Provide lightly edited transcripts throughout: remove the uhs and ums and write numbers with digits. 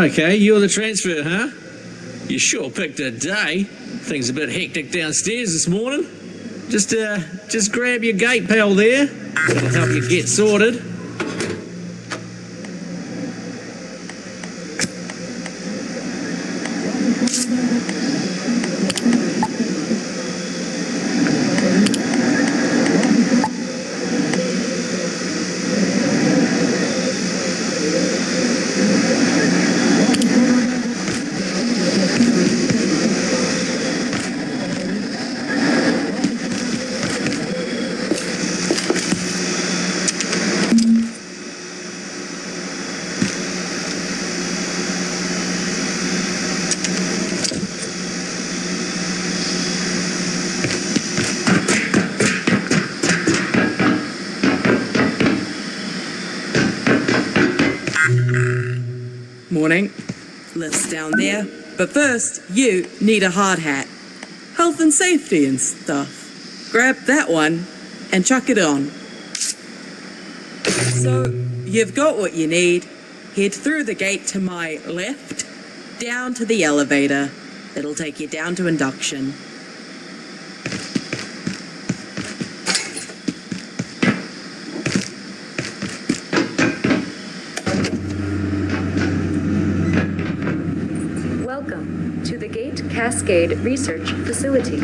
Okay, you're the transfer, huh? You sure picked a day. Things a bit hectic downstairs this morning. Just grab your gate pal there. It'll help you get sorted. Morning. Lift's down there. But first, you need a hard hat. Health and safety and stuff. Grab that one and chuck it on. So, you've got what you need. Head through the gate to my left, down to the elevator. It'll take you down to induction. Cascade Research Facility.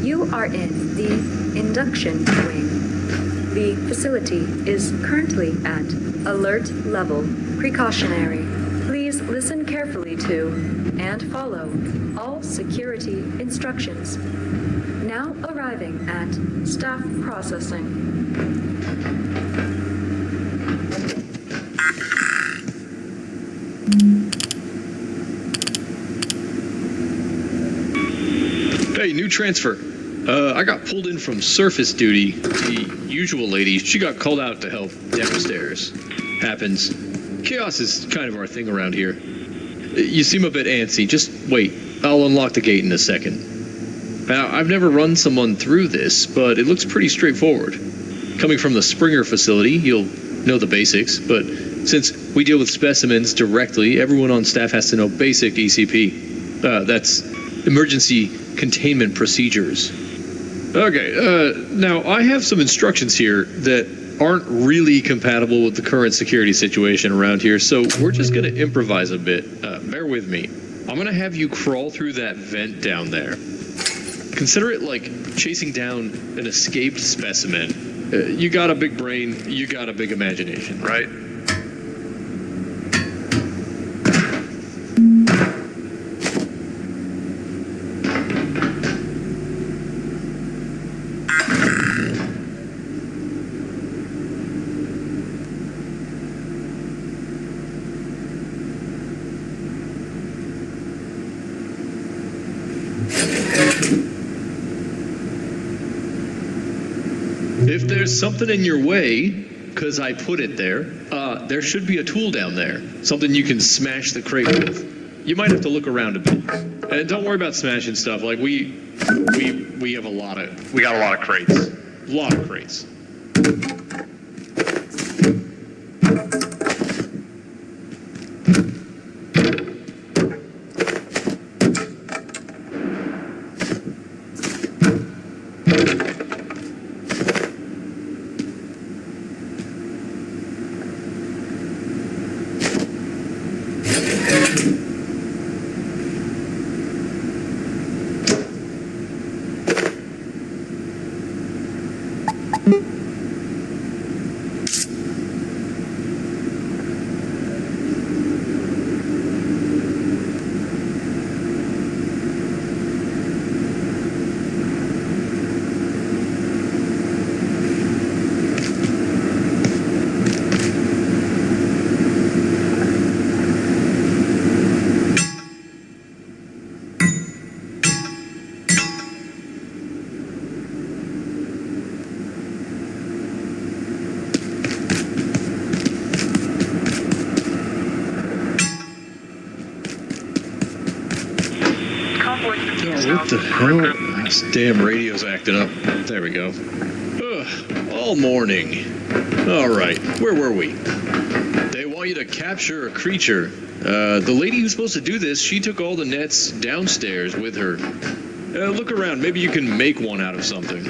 You are in the induction wing. The facility is currently at alert level precautionary. Please listen carefully to and follow all security instructions. Now arriving at staff processing. Hey, new transfer. I got pulled in from surface duty. The usual lady, she got called out to help downstairs. Happens. Chaos is kind of our thing around here. You seem a bit antsy. Just wait. I'll unlock the gate in a second. Now, I've never run someone through this, but it looks pretty straightforward. Coming from the Springer facility, you'll know the basics, but since we deal with specimens directly, everyone on staff has to know basic ECP. That's emergency containment procedures. Okay, now I have some instructions here that aren't really compatible with the current security situation around here, so we're just going to improvise a bit. Bear with me. I'm going to have you crawl through that vent down there. Consider it like chasing down an escaped specimen. You got a big brain, you got a big imagination, right? If there's something in your way, because I put it there should be a tool down there. Something you can smash the crate with. You might have to look around a bit. And don't worry about smashing stuff. Like, we got a lot of crates. A lot of crates. What the hell? This damn radio's acting up. There we go. Ugh, all morning. All right, where were we? They want you to capture a creature. The lady who's supposed to do this, she took all the nets downstairs with her. Look around. Maybe you can make one out of something.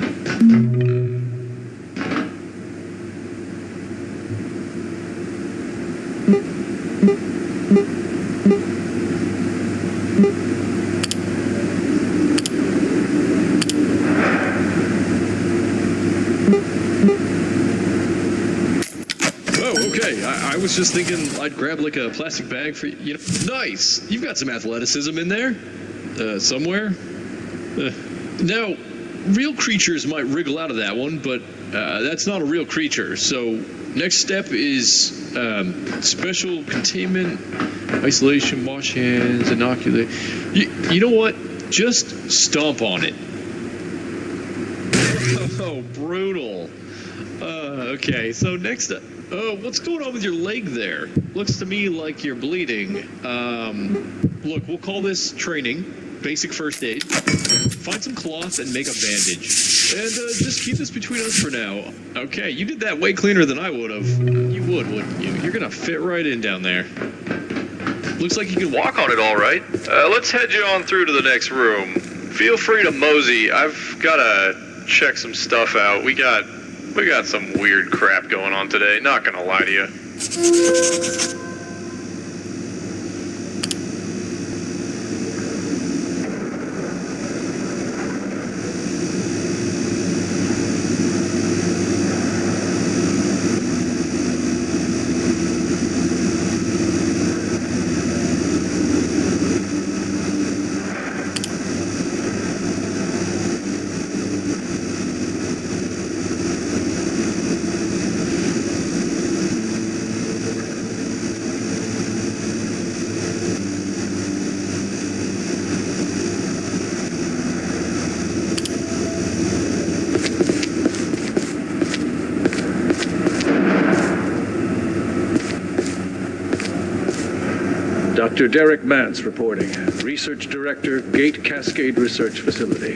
I was just thinking I'd grab like a plastic bag for you. Nice! You've got some athleticism in there. Somewhere. Now, real creatures might wriggle out of that one, but that's not a real creature. So, next step is special containment, isolation, wash hands, inoculate. You know what? Just stomp on it. Oh, brutal. Okay, so next up. Oh, what's going on with your leg there? Looks to me like you're bleeding. Look, we'll call this training, basic first aid. Find some cloth and make a bandage. And just keep this between us for now. Okay, you did that way cleaner than I would have. You would, wouldn't you? You're gonna fit right in down there. Looks like you can walk on it all right. Let's head you on through to the next room. Feel free to mosey. I've gotta check some stuff out. We got some weird crap going on today, not gonna lie to you. Dr. Derek Mance reporting, Research Director, Gate Cascade Research Facility.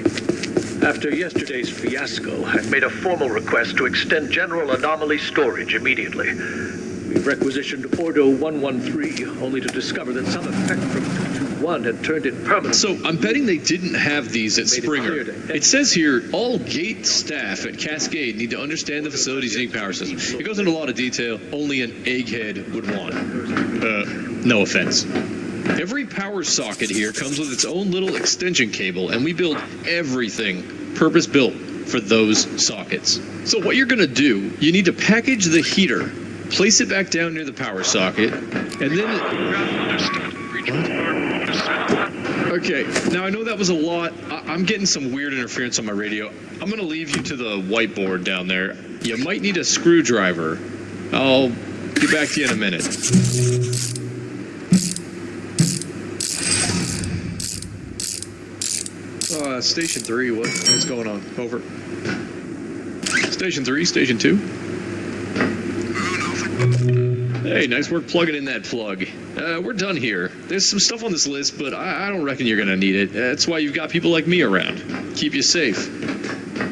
After yesterday's fiasco, I've made a formal request to extend general anomaly storage immediately. We've requisitioned Ordo 113, only to discover that some effect from 221 had turned it permanent. So I'm betting they didn't have these at Springer. It says here, all Gate staff at Cascade need to understand the facility's unique power system. It goes into a lot of detail only an egghead would want. No offense. Every power socket here comes with its own little extension cable, and we build everything purpose-built for those sockets. So what you're going to do, you need to package the heater, place it back down near the power socket, and then... Okay, now I know that was a lot. I'm getting some weird interference on my radio. I'm going to leave you to the whiteboard down there. You might need a screwdriver. I'll get back to you in a minute. Station 3, what's going on? Over. Station 3, Station 2. Hey, nice work plugging in that plug. We're done here. There's some stuff on this list, but I don't reckon you're gonna need it. That's why you've got people like me around. Keep you safe.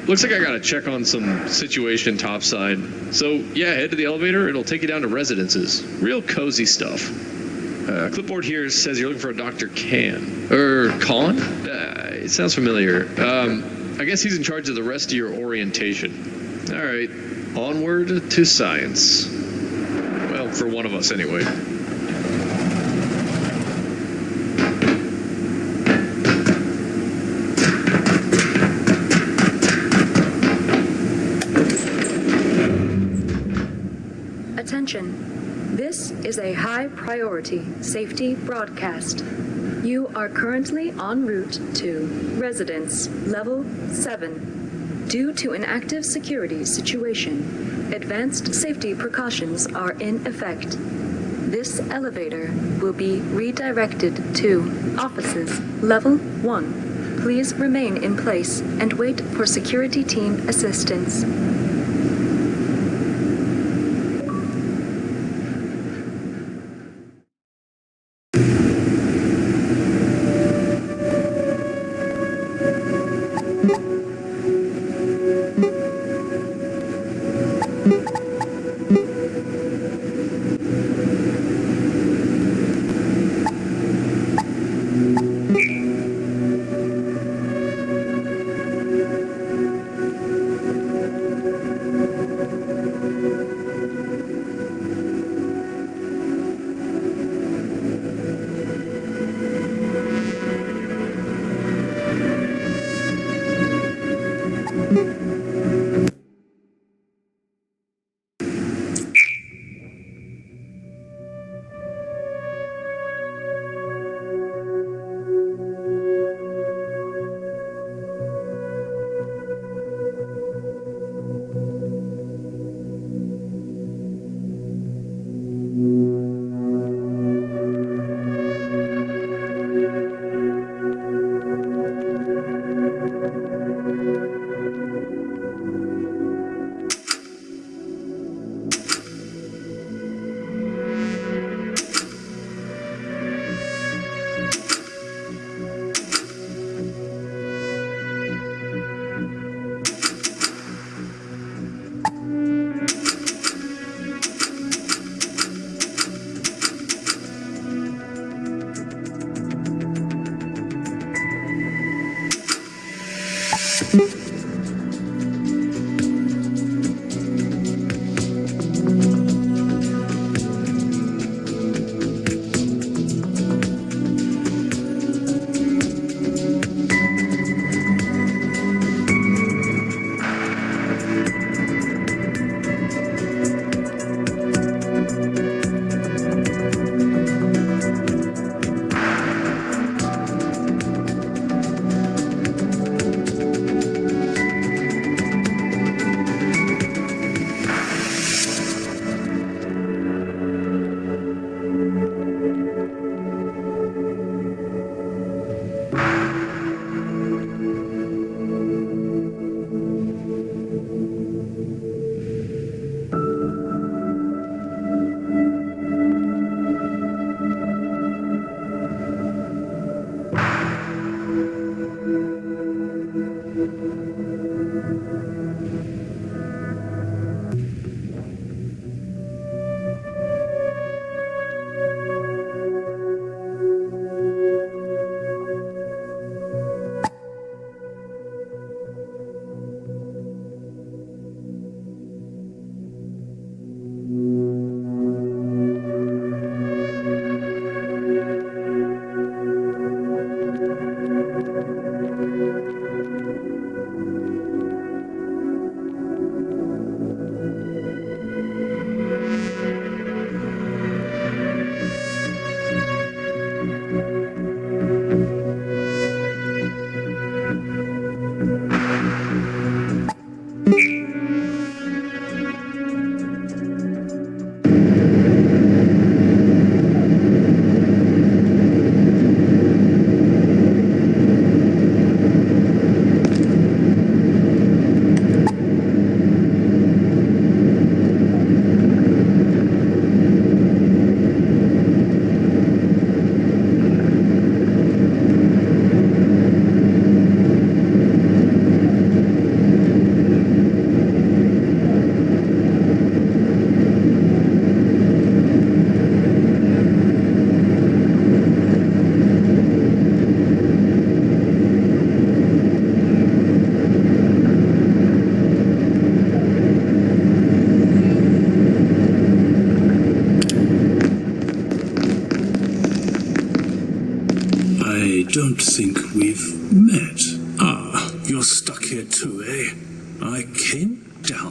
Looks like I gotta check on some situation topside. So, yeah, head to the elevator. It'll take you down to residences. Real cozy stuff. Clipboard here says you're looking for a Dr. Khan? It sounds familiar. I guess he's in charge of the rest of your orientation. All right, onward to science. Well, for one of us anyway. Attention. This is a high-priority safety broadcast. You are currently en route to Residence Level 7. Due to an active security situation, advanced safety precautions are in effect. This elevator will be redirected to Offices Level 1. Please remain in place and wait for security team assistance.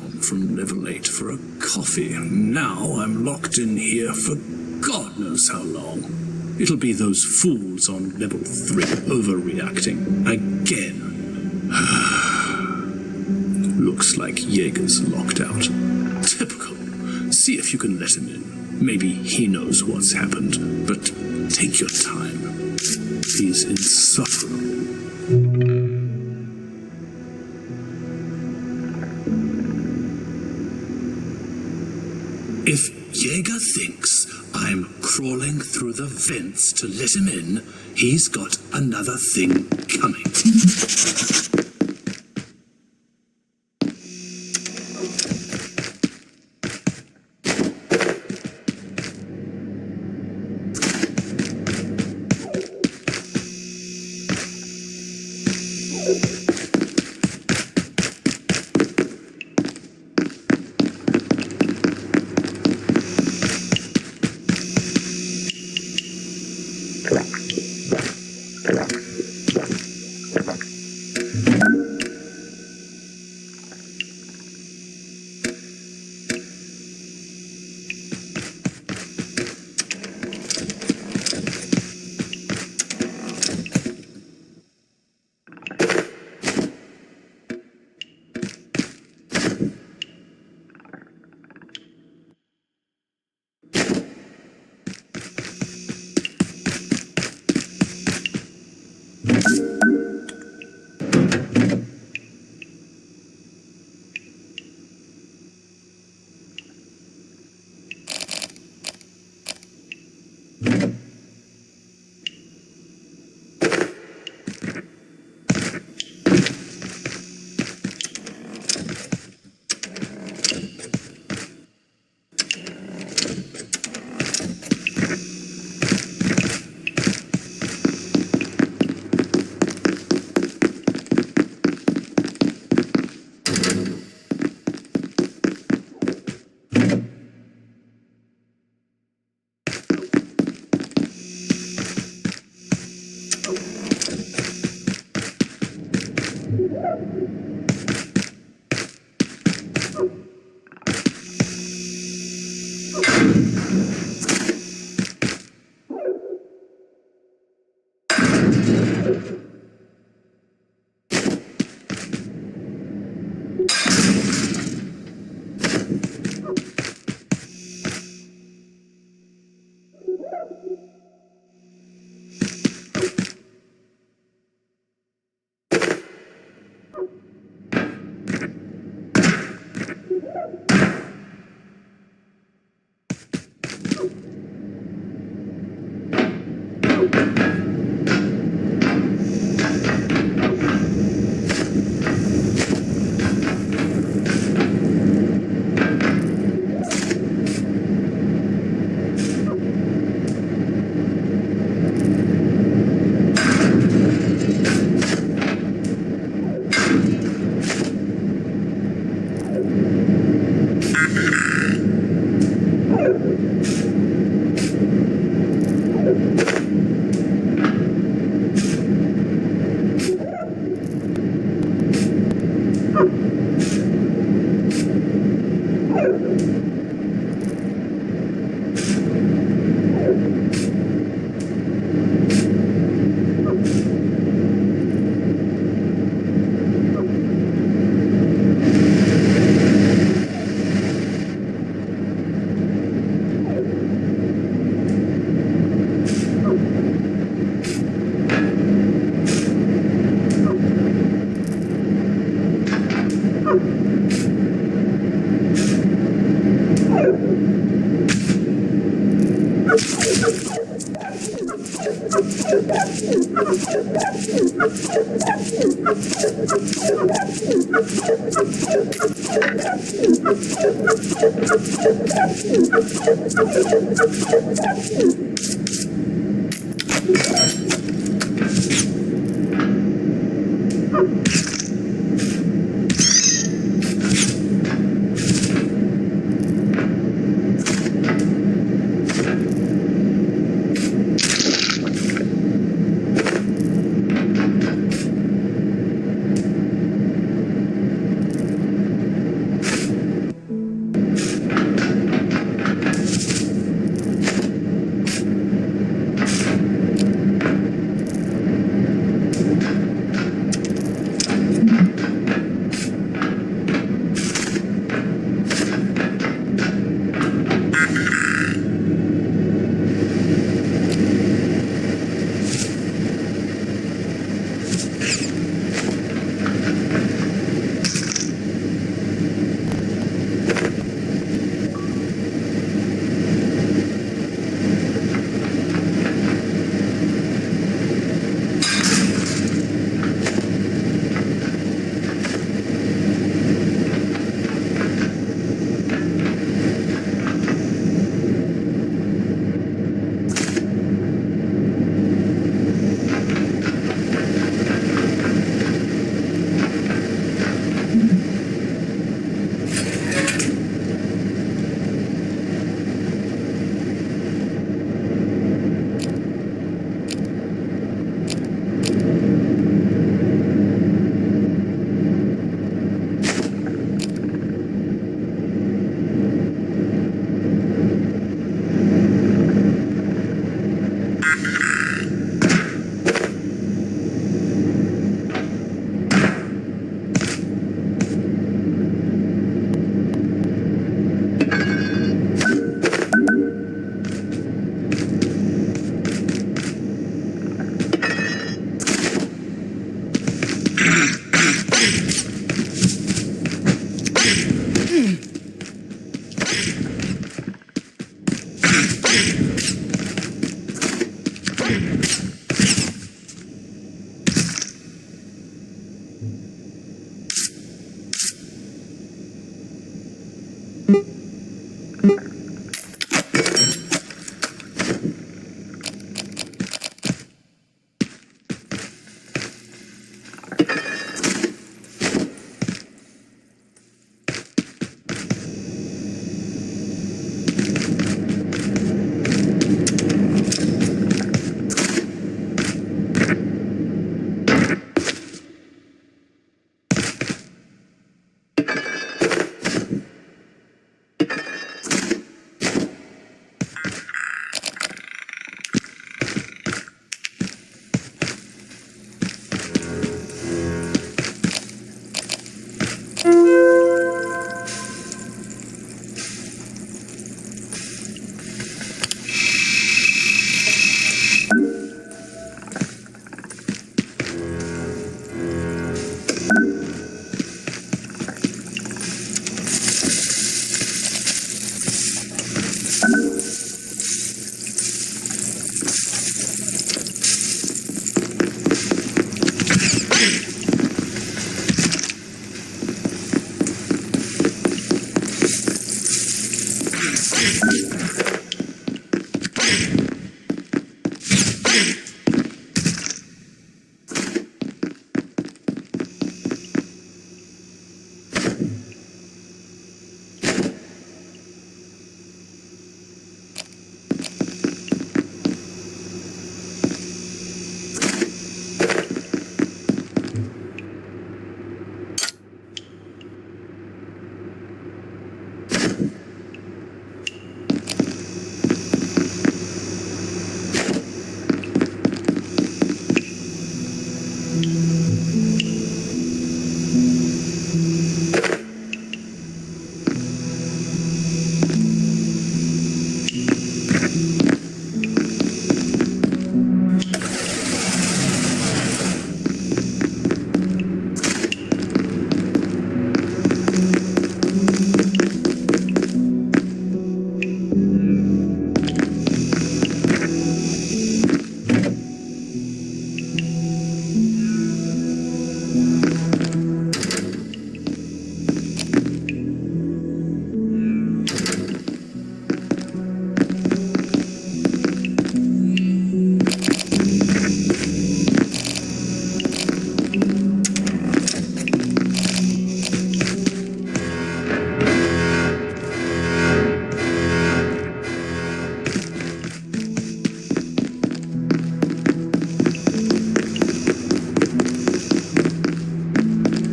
down from level 8 for a coffee. Now I'm locked in here for God knows how long. It'll be those fools on level 3 overreacting again. Looks like Jaeger's locked out. Typical. See if you can let him in. Maybe he knows what's happened, but take your time. He's insufferable. If Jaeger thinks I'm crawling through the vents to let him in, he's got another thing coming.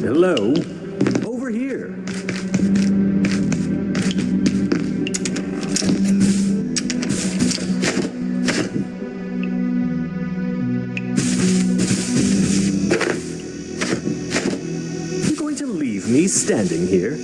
Hello? Over here. You going to leave me standing here?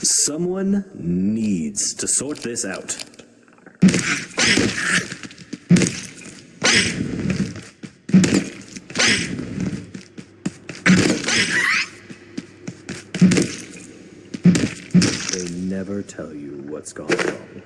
Someone needs to sort this out. They never tell you what's gone wrong.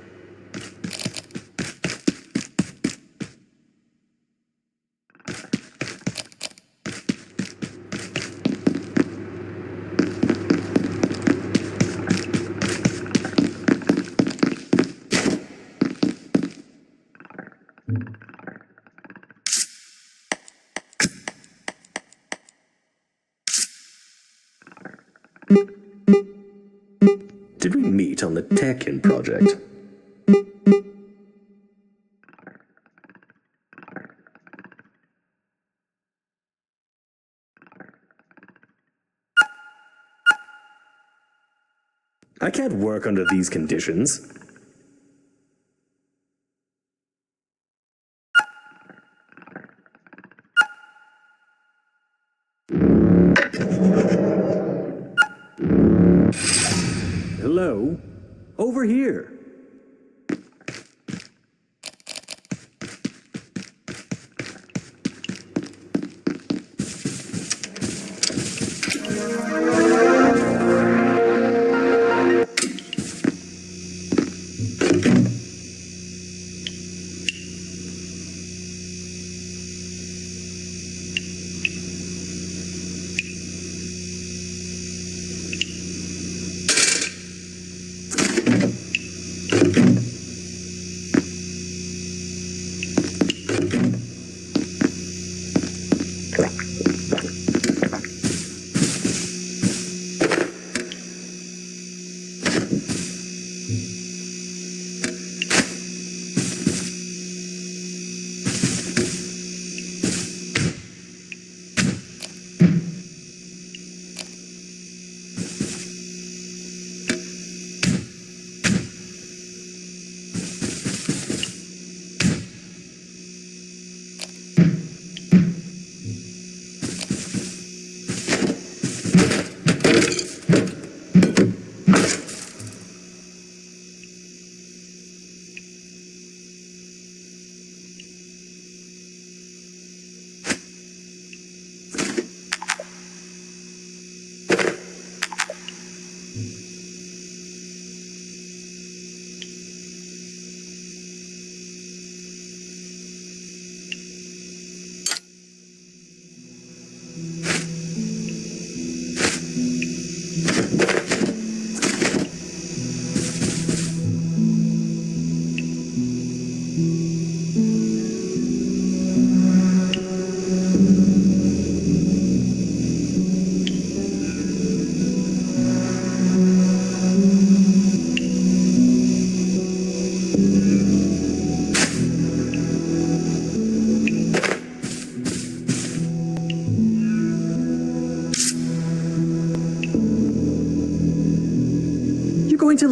Did we meet on the Tekken project? I can't work under these conditions. Hello? Over here.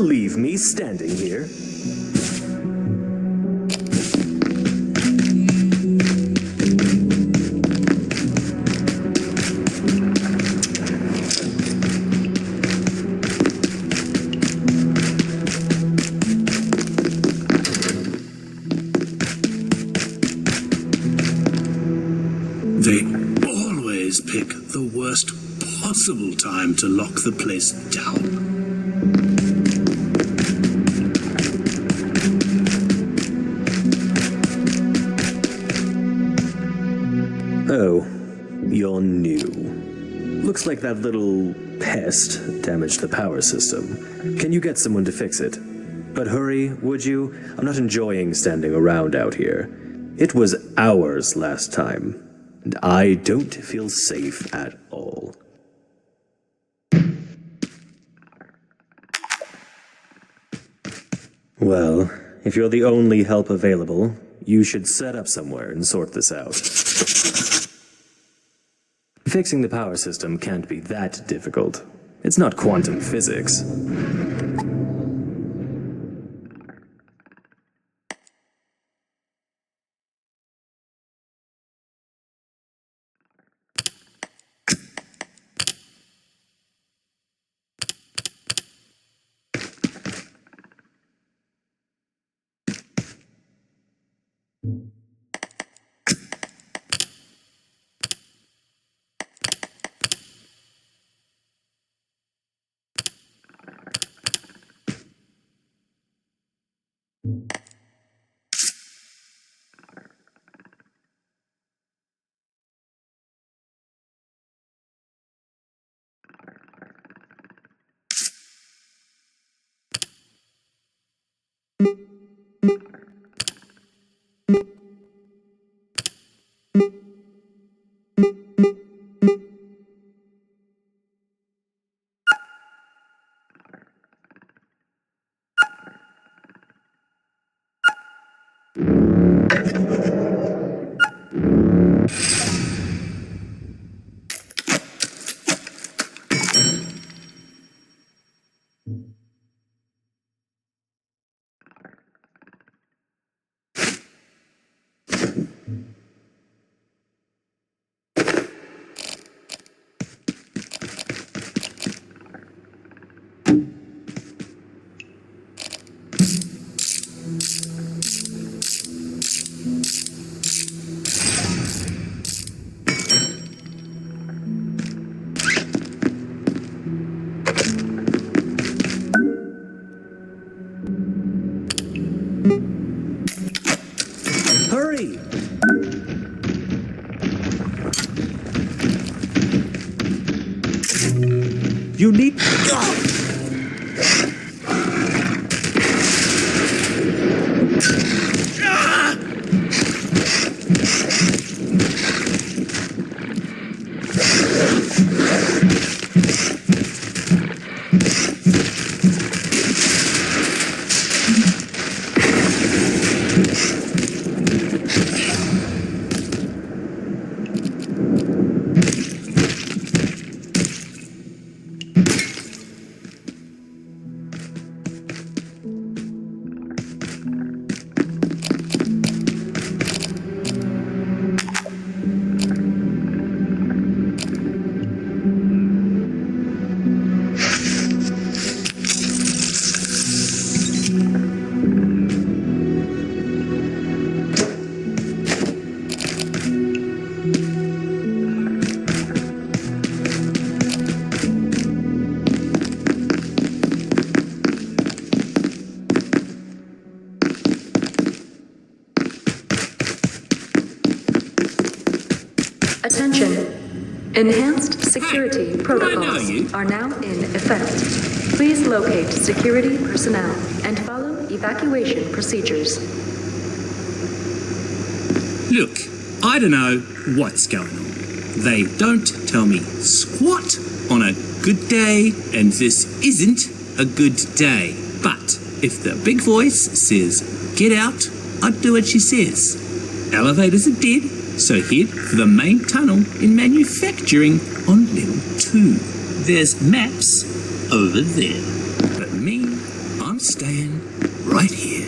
leave me standing here? They always pick the worst possible time to lock the place down. Oh, you're new. Looks like that little pest damaged the power system. Can you get someone to fix it? But hurry, would you? I'm not enjoying standing around out here. It was hours last time, and I don't feel safe at all. Well, if you're the only help available, you should set up somewhere and sort this out. Fixing the power system can't be that difficult. It's not quantum physics. Hurry! You need... Attention. Enhanced security protocols are now in effect. Please locate security personnel and follow evacuation procedures. Look, I don't know what's going on. They don't tell me squat on a good day, and this isn't a good day. But if the big voice says, get out, I'd do what she says. Elevators are dead, so head for the main tunnel in manufacturing on level 2. There's maps over there. But me, staying right here.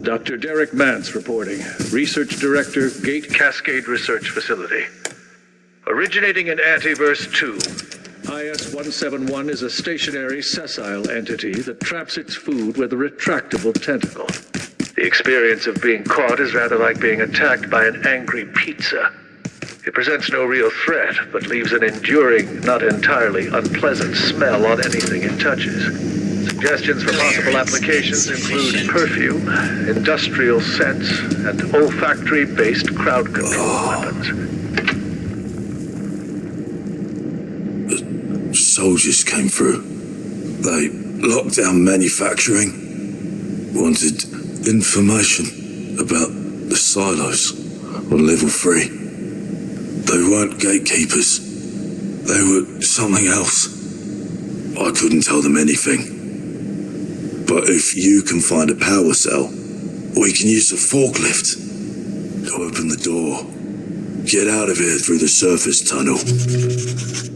Dr. Derek Mance reporting. Research Director, Gate Cascade Research Facility. Originating in Antiverse 2, IS-171 is a stationary, sessile entity that traps its food with a retractable tentacle. The experience of being caught is rather like being attacked by an angry pizza. It presents no real threat, but leaves an enduring, not entirely unpleasant smell on anything it touches. Suggestions for possible applications include perfume, industrial scents, and olfactory-based crowd control weapons. The soldiers came through. They locked down manufacturing, wanted information about the silos on level 3. They weren't gatekeepers. They were something else. I couldn't tell them anything. But if you can find a power cell, we can use the forklift to open the door. get out of here through the surface tunnel.